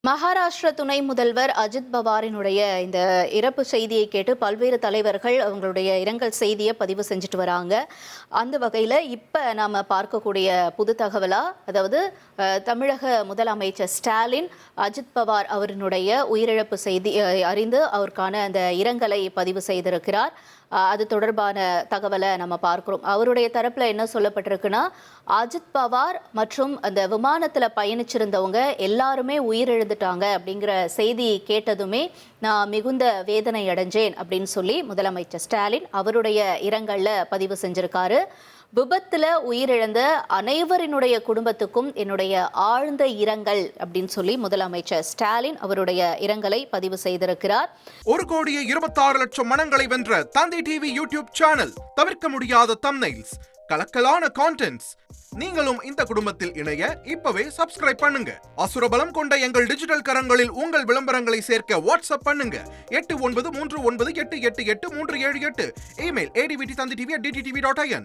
மகாராஷ்டிர துணை முதல்வர் அஜித் பவாரினுடைய இந்த இறப்பு செய்தியை கேட்டு பல்வேறு தலைவர்கள் அவங்களுடைய இரங்கல் செய்தியை பதிவு செஞ்சுட்டு வராங்க. அந்த வகையில் இப்போ நாம் பார்க்கக்கூடிய புது தகவலா, அதாவது தமிழக முதலமைச்சர் ஸ்டாலின் அஜித் பவார் அவரினுடைய உயிரிழப்பு செய்தி அறிந்து அவருக்கான அந்த இரங்கலை பதிவு செய்திருக்கிறார். அது தொடர்பான தகவலை நம்ம பார்க்கிறோம். அவருடைய தரப்புல என்ன சொல்லப்பட்டிருக்குன்னா, அஜித் பவார் மற்றும் அந்த விமானத்துல பயணிச்சிருந்தவங்க எல்லாருமே உயிரிழந்துட்டாங்க அப்படிங்கிற செய்தி கேட்டதுமே நான் மிகுந்த வேதனை அடைஞ்சேன் அப்படின்னு சொல்லி முதலமைச்சர் ஸ்டாலின் அவருடைய இரங்கல்ல பதிவு செஞ்சிருக்காரு. விபத்துல உயிரிழந்த அனைவரினுடைய குடும்பத்துக்கும் என்னுடைய ஆழ்ந்த இரங்கல் அப்படின்னு சொல்லி முதலமைச்சர் ஸ்டாலின் அவருடைய இரங்கலை பதிவு செய்திருக்கிறார். 1,26,00,000 மனங்களை வென்ற தந்தி டிவி யூடியூப் சேனல். தவிர்க்க முடியாத தம்ப்நெயில்ஸ், கலக்கலான கான்டென்ட்ஸ். நீங்களும் இந்த குடும்பத்தில் இணைய இப்பவே சப்ஸ்கிரைப் பண்ணுங்க. அசுரபலம் கொண்ட எங்கள் டிஜிட்டல் கரங்களில் உங்கள் விளம்பரங்களை சேர்க்க வாட்ஸ்அப் பண்ணுங்க. 893988883778. Email advttv@dttv.in.